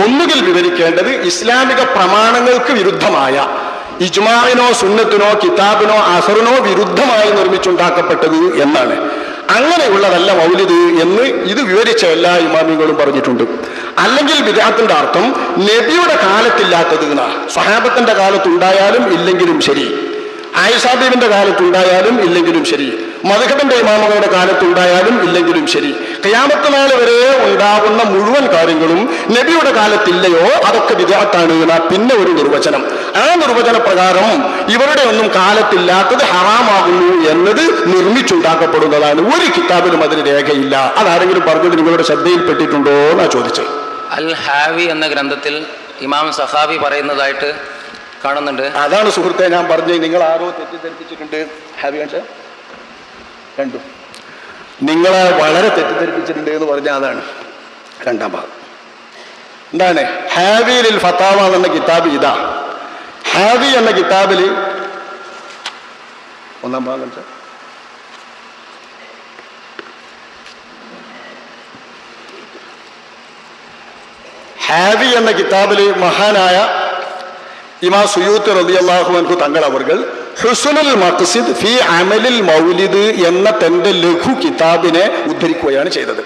ഒന്നുകിൽ വിവരിക്കേണ്ടത് ഇസ്ലാമിക പ്രമാണങ്ങൾക്ക് വിരുദ്ധമായ ഇജ്മാഇനോ സുന്നത്തിനോ കിതാബിനോ അസറിനോ വിരുദ്ധമായി നിർമ്മിച്ചുണ്ടാക്കപ്പെട്ടത് എന്നാണ്. അങ്ങനെയുള്ളതല്ല മൗലിദ് എന്ന് ഇത് വിവരിച്ച എല്ലാ ഇമാമികളും പറഞ്ഞിട്ടുണ്ട്. അല്ലെങ്കിൽ ബിദ്അത്തിന്റെ അർത്ഥം നബിയുടെ കാലത്തില്ലാത്തത് എന്നാ. സ്വഹാബത്തിന്റെ കാലത്തുണ്ടായാലും ഇല്ലെങ്കിലും ശരി, ആയിഷാ ബീവിന്റെ കാലത്തുണ്ടായാലും ഇല്ലെങ്കിലും ശരി, മദ്ഹബിന്റെ ഇമാമുകളുടെ കാലത്തുണ്ടായാലും ഇല്ലെങ്കിലും ശരി, ഖിയാമത്ത് നാൾ വരെ ഉണ്ടാകുന്ന മുഴുവൻ കാര്യങ്ങളും നബിയുടെ കാലത്തില്ലയോ അതൊക്കെ ബിദ്അത്താണ് എന്നാ പിന്നെ ഒരു നിർവചനം. ആ നിർവചന പ്രകാരം ഇവരുടെ ഒന്നും കാലത്തില്ലാത്തത് ഹറാമാകുന്നു എന്നത് നിർമ്മിച്ചുണ്ടാക്കപ്പെടുന്നതാണ്. ഒരു കിതാബിലും അതിന് രേഖയില്ല. അതാരെങ്കിലും പറഞ്ഞത് നിങ്ങളുടെ ശ്രദ്ധയിൽപ്പെട്ടിട്ടുണ്ടോ എന്നാ ചോദിച്ചത്. അൽ ഹാവി എന്ന ഗ്രന്ഥത്തിൽ ഇമാം സഖാവി പറയുന്നതായിട്ട് കാണുന്നുണ്ട്. അതാണ് സുഹൃത്തെ ഞാൻ പറഞ്ഞത്, നിങ്ങൾ ആരോ തെറ്റിദ്ധരിപ്പിച്ചിട്ടുണ്ട്. ഹാവി കാണിച്ച രണ്ടും നിങ്ങളെ വളരെ തെറ്റിദ്ധരിപ്പിച്ചിട്ടുണ്ട് എന്ന് പറഞ്ഞാൽ അതാണ് രണ്ടാം ഭാഗം. എന്താണ് ഹാവിയിൽ ഫത്താവ എന്ന കിതാബ്? ഇതാ ഹാവി എന്ന കിതാബിൽ ഒന്നാം ഭാഗം കാണിച്ച ഹാവി എന്ന കിതാബിൽ മഹാനായ ഇമാം സുയൂത്തി റളിയല്ലാഹു അൻഹു തങ്ങൾ അവർകൾ ഹുസ്നുൽ മഖ്സിദ് ഫി അമലിൽ മൗലിദ് എന്ന തന്റെ ലഘു കിതാബിനെ ഉദ്ധരിക്കുകയാണ് ചെയ്തത്.